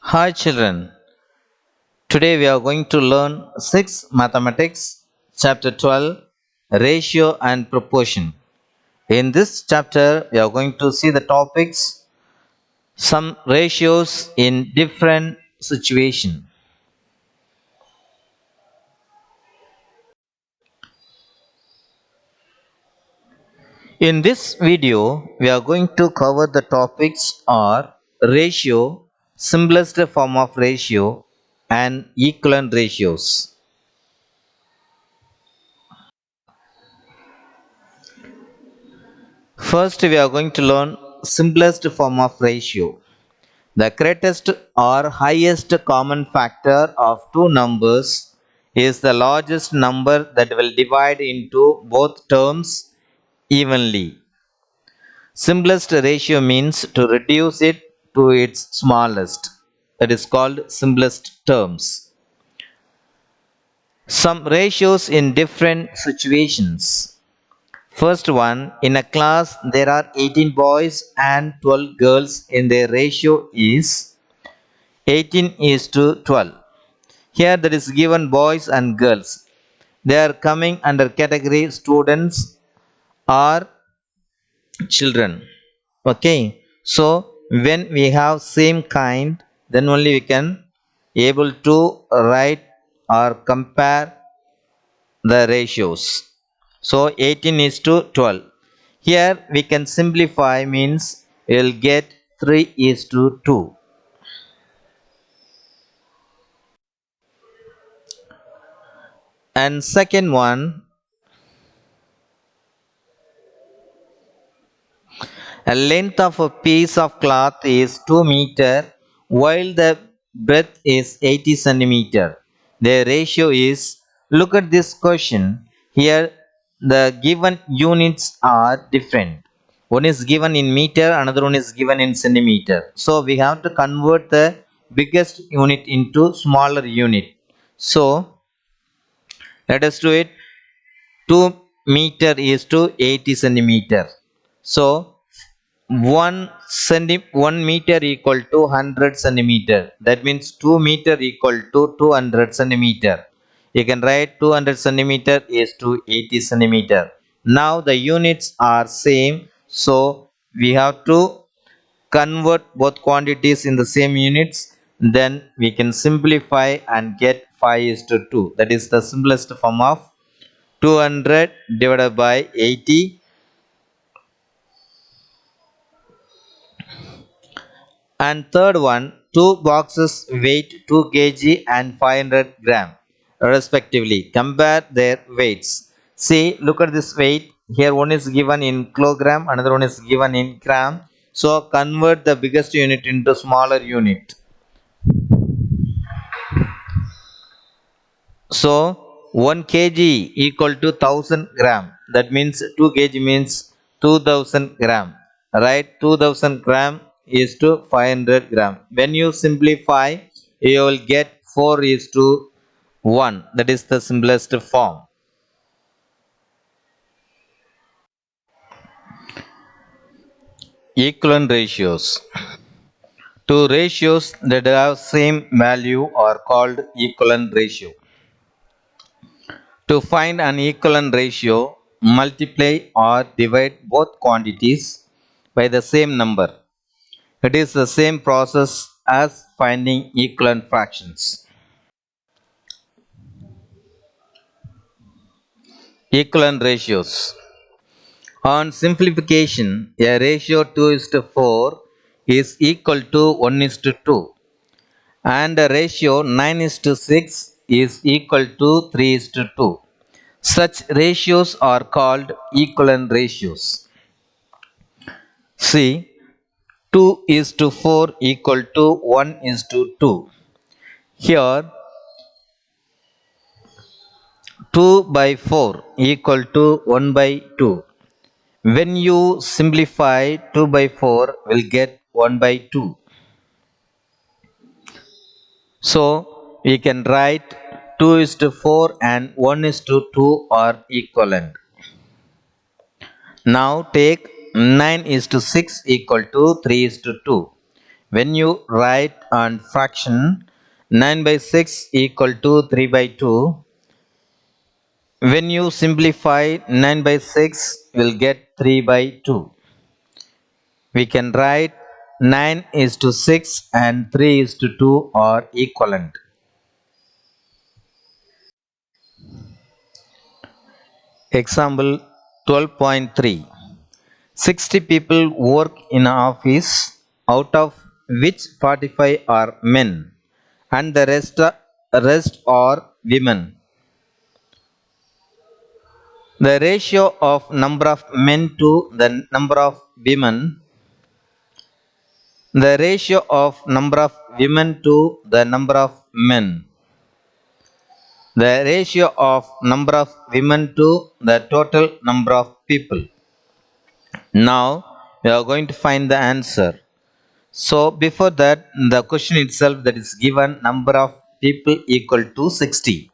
Hi children, today we are going to learn 6 Mathematics, chapter 12, Ratio and Proportion. In this chapter, we are going to see the topics, some ratios in different situations. In this video, we are going to cover the topics are ratio, simplest form of ratio, and equivalent ratios. First, we are going to learn simplest form of ratio. The greatest or highest common factor of two numbers is the largest number that will divide into both terms evenly. Simplest ratio means to reduce it to its smallest. That is called simplest terms. Some ratios in different situations. First one, in a class there are 18 boys and 12 girls and their ratio is 18 is to 12. Here that is given boys and girls. They are coming under category students or children. Okay. So when we have same kind, then only we can able to write or compare the ratios. So 18 is to 12. Here we can simplify means we will get 3 is to 2. And second one, a length of a piece of cloth is 2 meter while the breadth is 80 centimeter. The ratio is, look at this question. Here the given units are different. One is given in meter, another one is given in centimeter. So we have to convert the biggest unit into smaller unit. So let us do it. 2 meter is to 80 centimeter. So 1 meter equal to 100 centimeter. That means 2 meter equal to 200 centimeter. You can write 200 centimeter is to 80 centimeter. Now the units are same, so we have to convert both quantities in the same units. Then we can simplify and get 5 is to 2. That is the simplest form of 200 divided by 80. And third one, two boxes weight 2 kg and 500 gram respectively. Compare their weights. See, look at this weight. Here one is given in kilogram, another one is given in gram. So convert the biggest unit into smaller unit. So 1 kg equal to 1000 gram. That means 2 kg means 2000 gram. Right? 2000 gram is to 500 gram. When you simplify, you will get 4 is to 1. That is the simplest form. Equivalent ratios. Two ratios that have same value are called equivalent ratio. To find an equivalent ratio, multiply or divide both quantities by the same number. It is the same process as finding equivalent fractions. Equivalent ratios. On simplification, a ratio 2 is to 4 is equal to 1 is to 2, and a ratio 9 is to 6 is equal to 3 is to 2. Such ratios are called equivalent ratios. See, 2 is to 4 equal to 1 is to 2. Here 2 by 4 equal to 1 by 2. When you simplify 2 by 4 will get 1 by 2. So we can write 2 is to 4 and 1 is to 2 are equivalent. Now take 9 is to 6 equal to 3 is to 2. when you write on fraction 9 by 6 equal to 3 by 2, when you simplify 9 by 6, you'll get 3 by 2. We can write 9 is to 6 and 3 is to 2 are equivalent. Example 12.3. 60 people work in an office, out of which 45 are men and the rest are women. The ratio of number of men to the number of women, the ratio of number of women to the number of men, the ratio of number of women to the total number of people. Now we are going to find the answer. So before that, the question itself that is given number of people equal to 60,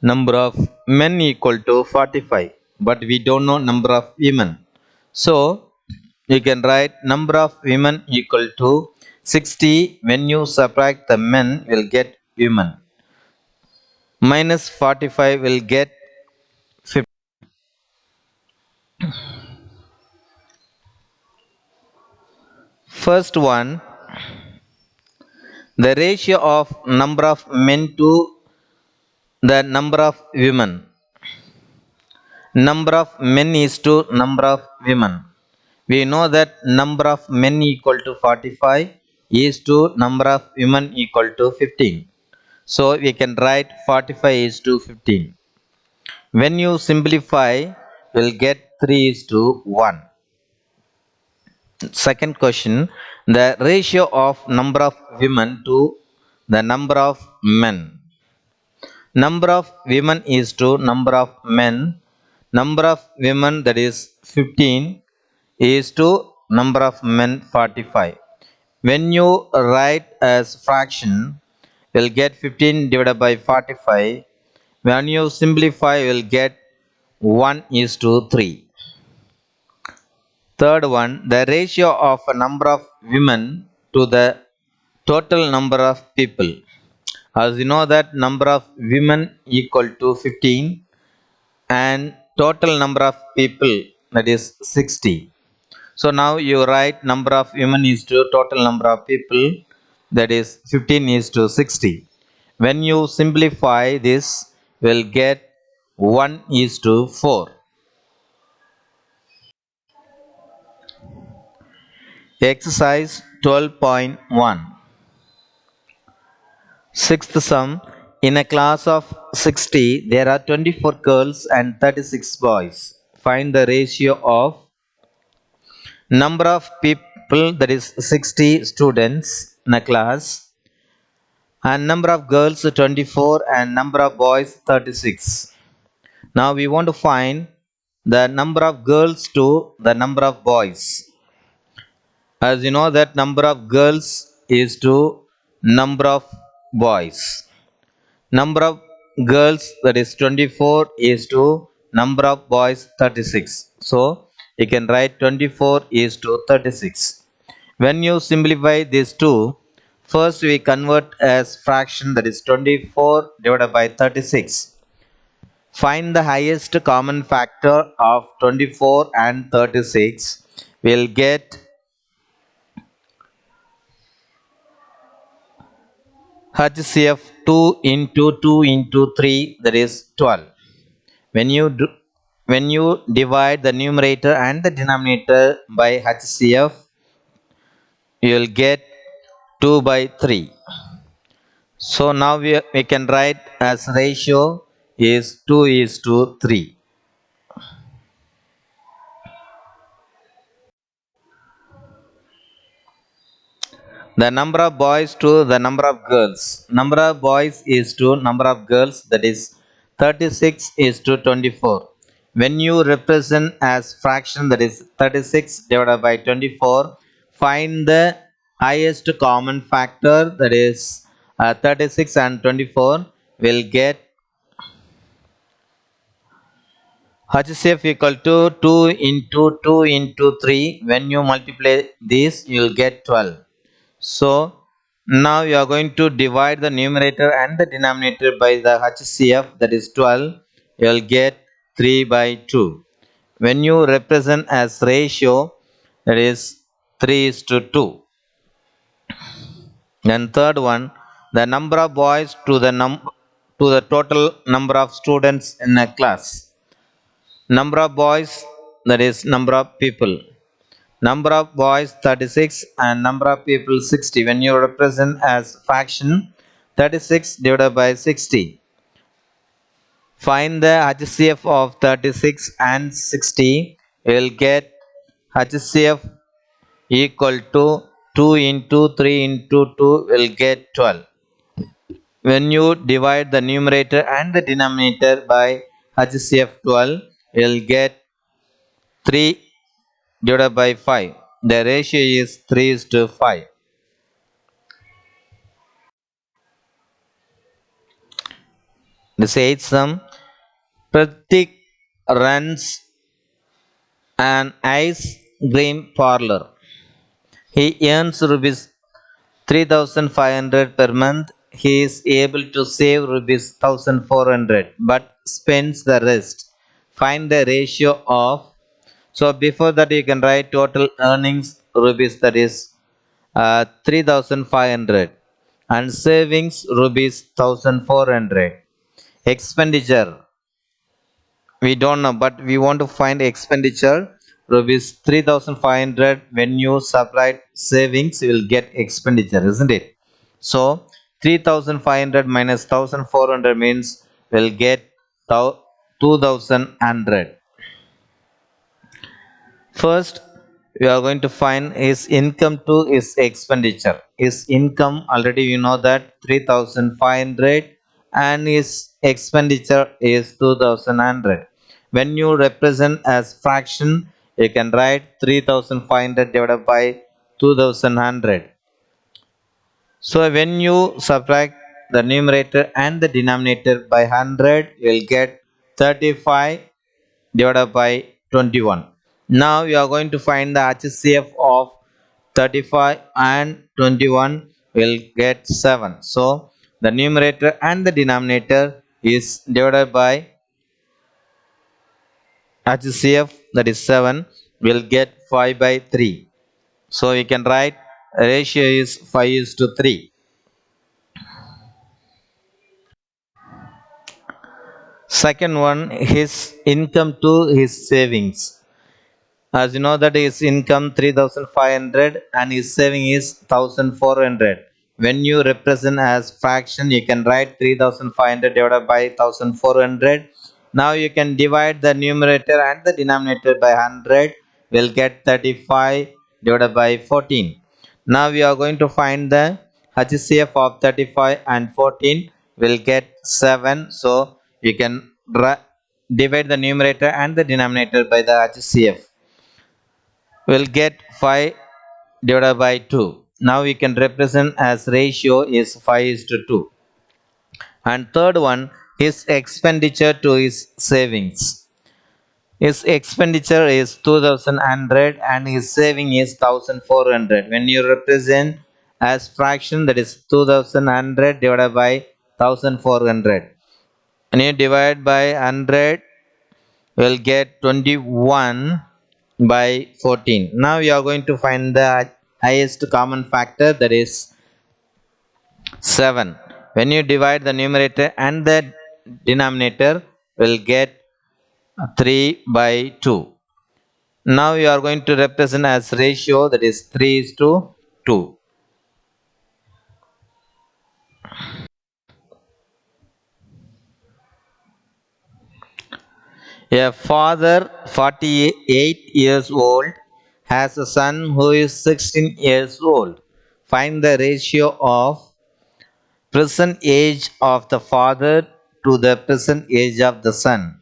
number of men equal to 45, but we don't know number of women. So you can write number of women equal to 60. When you subtract the men, will get women. Minus 45 will get 50. First one, the ratio of number of men to the number of women. Number of men is to number of women. We know that number of men equal to 45 is to number of women equal to 15. So we can write 45 is to 15. When you simplify, we'll get 3 is to 1. Second question, the ratio of number of women to the number of men. Number of women is to number of men. Number of women, that is 15, is to number of men 45. When you write as fraction, you'll get 15 divided by 45. When you simplify, you'll get 1 is to 3. Third one, the ratio of a number of women to the total number of people. As you know that number of women equal to 15 and total number of people, that is 60. So now you write number of women is to total number of people, that is 15 is to 60. When you simplify this, we'll get 1 is to 4. Exercise 12.1. Sixth sum. In a class of 60, there are 24 girls and 36 boys. Find the ratio of number of people, that is 60 students in a class, and number of girls 24 and number of boys 36. Now we want to find the number of girls to the number of boys. As you know that number of girls is to number of boys. Number of girls, that is 24, is to number of boys 36. So you can write 24 is to 36. When you simplify these two, first we convert as fraction, that is 24 divided by 36. Find the highest common factor of 24 and 36. We'll get HCF 2 into 2 into 3, that is 12. When you divide the numerator and the denominator by HCF, you will get 2 by 3. So now we can write as ratio is 2 is to 3. The number of boys to the number of girls. Number of boys is to number of girls, that is 36 is to 24. When you represent as fraction, that is 36 divided by 24, find the highest common factor, that is 36 and 24. Will get HCF equal to 2 into 2 into 3. When you multiply this, you will get 12. So now you are going to divide the numerator and the denominator by the HCF, that is 12. You will get 3 by 2. When you represent as ratio, that is 3 is to 2. Then third one, the number of boys to the total number of students in a class. Number of boys, that is number of people. Number of boys 36 and number of people 60. When you represent as fraction, 36 divided by 60. Find the HCF of 36 and 60. You will get HCF equal to 2 into 3 into 2 will get 12. When you divide the numerator and the denominator by HCF 12, you will get 3 divided by 5. The ratio is 3 is to 5. This eighth sum, Pratik runs an ice cream parlor. He earns rupees 3,500 per month. He is able to save rupees 1,400 but spends the rest. Find the ratio of. So before that you can write total earnings rupees, that is 3,500, and savings rupees 1,400. Expenditure we don't know, but we want to find expenditure rupees 3,500. When you subtract savings you will get expenditure, isn't it? So 3,500 minus 1,400 means we'll get 2,100. First, we are going to find his income to his expenditure. His income already you know that 3,500 and his expenditure is 2,100. When you represent as fraction, you can write 3,500 divided by 2,100. So when you subtract the numerator and the denominator by 100, you will get 35 divided by 21. Now you are going to find the HCF of 35 and 21 will get 7. So the numerator and the denominator is divided by HCF, that is 7, will get 5 by 3. So you can write ratio is 5 is to 3. Second one, his income to his savings. As you know that his income 3,500 and his saving is 1,400. When you represent as fraction, you can write 3,500 divided by 1,400. Now you can divide the numerator and the denominator by 100. We'll get 35 divided by 14. Now we are going to find the HCF of 35 and 14. We'll get 7. So you can divide the numerator and the denominator by the HCF. We'll get 5 divided by 2. Now we can represent as ratio is 5 is to 2. And third one, his expenditure to his savings. His expenditure is 2,100 and his saving is 1,400. When you represent as fraction, that is 2,100 divided by 1,400. And you divide by 100, we'll get 21 by 14. Now we are going to find the highest common factor, that is 7. When you divide the numerator and the denominator, we'll get 3 by 2. Now you are going to represent as ratio, that is 3 is to 2. A father 48 years old has a son who is 16 years old. Find the ratio of present age of the father to the present age of the son.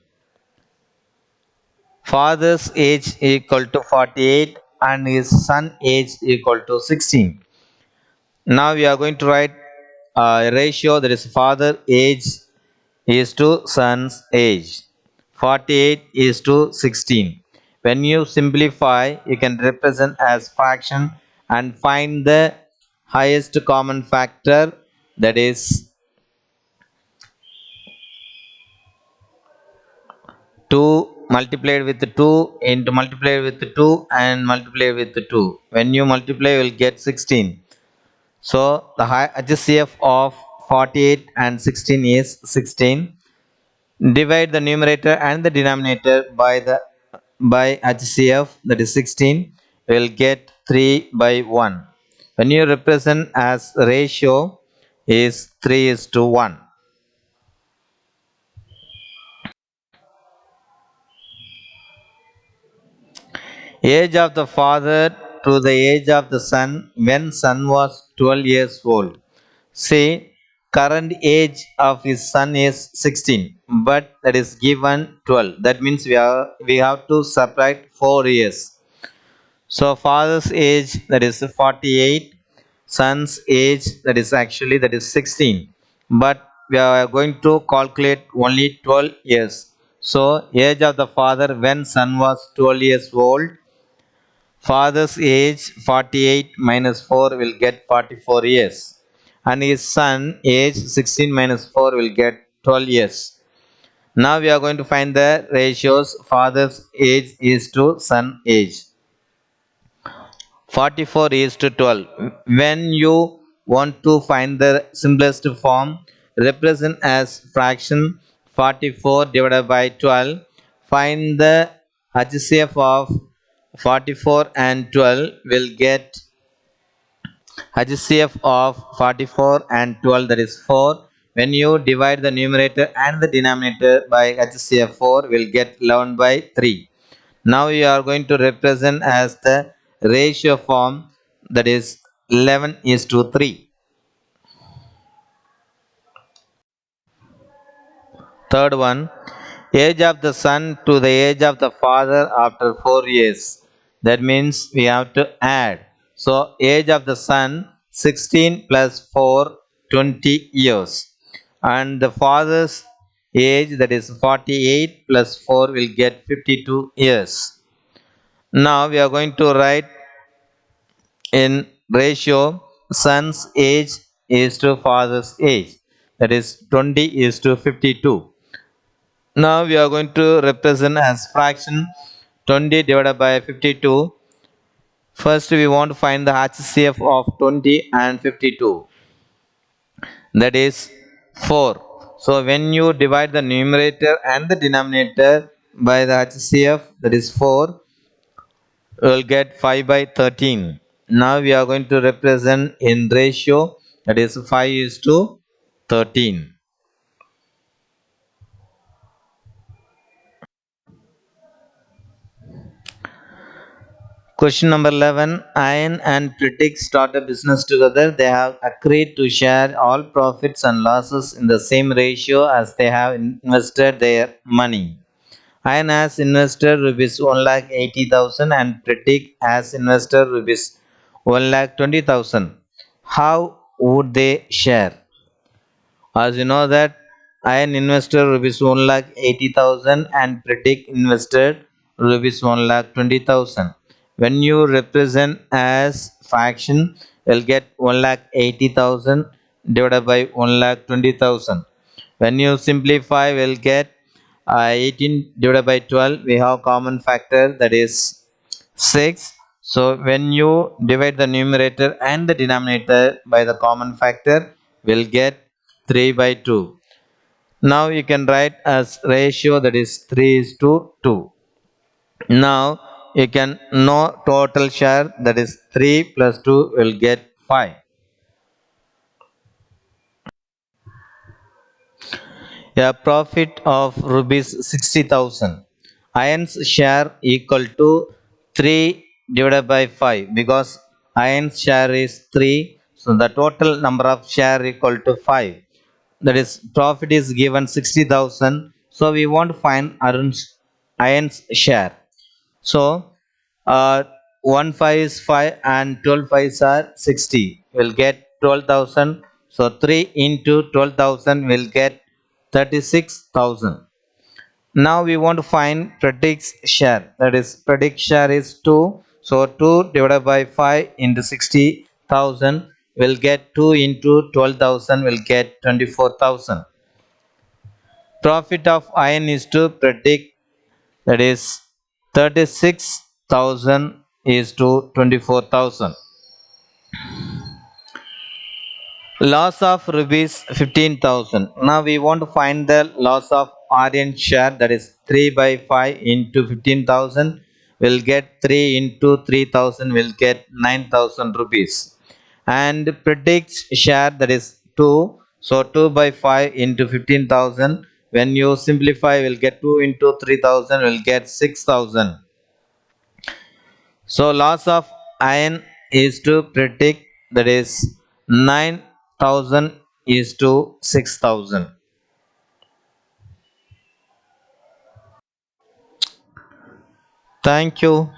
Father's age equal to 48 and his son age equal to 16. Now we are going to write a ratio, that is father age is to son's age. 48 is to 16. When you simplify, you can represent as fraction and find the highest common factor, that is 2 multiplied with 2 into multiplied with 2 and multiplied with 2. When you multiply, you will get 16. So the HCF of 48 and 16 is 16. Divide the numerator and the denominator by HCF, that is 16. You will get 3 by 1. When you represent as ratio is 3 is to 1. Age of the father to the age of the son when son was 12 years old. See, current age of his son is 16, but that is given 12. That means we have to subtract 4 years. So father's age, that is 48, son's age, that is actually that is 16. But we are going to calculate only 12 years. So age of the father when son was 12 years old. Father's age 48 minus 4 will get 44 years. And his son age 16 minus 4 will get 12 years. Now we are going to find the ratios. Father's age is to son age. 44 is to 12. When you want to find the simplest form, represent as fraction 44 divided by 12. Find the HCF of 44 and 12 will get HCF of 44 and 12, that is 4. When you divide the numerator and the denominator by HCF 4 will get 11 by 3. Now you are going to represent as the ratio form, that is 11 is to 3. Third one, age of the son to the age of the father after 4 years. That means we have to add. So age of the son 16 plus 4, 20 years. And the father's age, that is 48 plus 4 will get 52 years. Now we are going to write in ratio son's age is to father's age, that is 20 is to 52. Now we are going to represent as fraction 20 divided by 52. First we want to find the HCF of 20 and 52, that is 4. So when you divide the numerator and the denominator by the HCF, that is 4, we will get 5 by 13. Now we are going to represent in ratio, that is 5 is to 13. Question number 11. Ian and Pritik start a business together. They have agreed to share all profits and losses in the same ratio as they have invested their money. Ian has invested rupees 1,80,000 and Pritik has invested rupees 1,20,000. How would they share? As you know that Ian invested rupees 1,80,000 and Pritik invested rupees 1,20,000. When you represent as fraction, you'll get 1,80,000 divided by 1,20,000. When you simplify, we'll get 18 divided by 12. We have common factor, that is 6. So when you divide the numerator and the denominator by the common factor, we'll get 3 by 2. Now you can write as ratio, that is 3 is to 2. Now you can know total share, that is 3 plus 2 will get 5. A profit of rupees 60,000. Iron's share equal to 3 divided by 5 because iron's share is 3. So the total number of share equal to 5. That is profit is given 60,000. So we want to find iron's share. So 1 5 is 5 and 12 5s are 60. We'll get 12,000. So 3 into 12,000 will get 36,000. Now we want to find Pratik's share. That is Pratik's share is 2. So 2 divided by 5 into 60,000 will get 2 into 12,000 will get 24,000. Profit of iron is to predict, that is 36,000 is to 24,000. Loss of rupees 15,000. Now we want to find the loss of Aryan share, that is 3 by 5 into 15,000 will get 3 into 3,000 will get 9,000 rupees. And predicts share, that is 2. So 2 by 5 into 15,000, when you simplify will get 2 into 3,000 will get 6,000. So loss of iron is to predict, that is 9,000 is to 6,000. Thank you.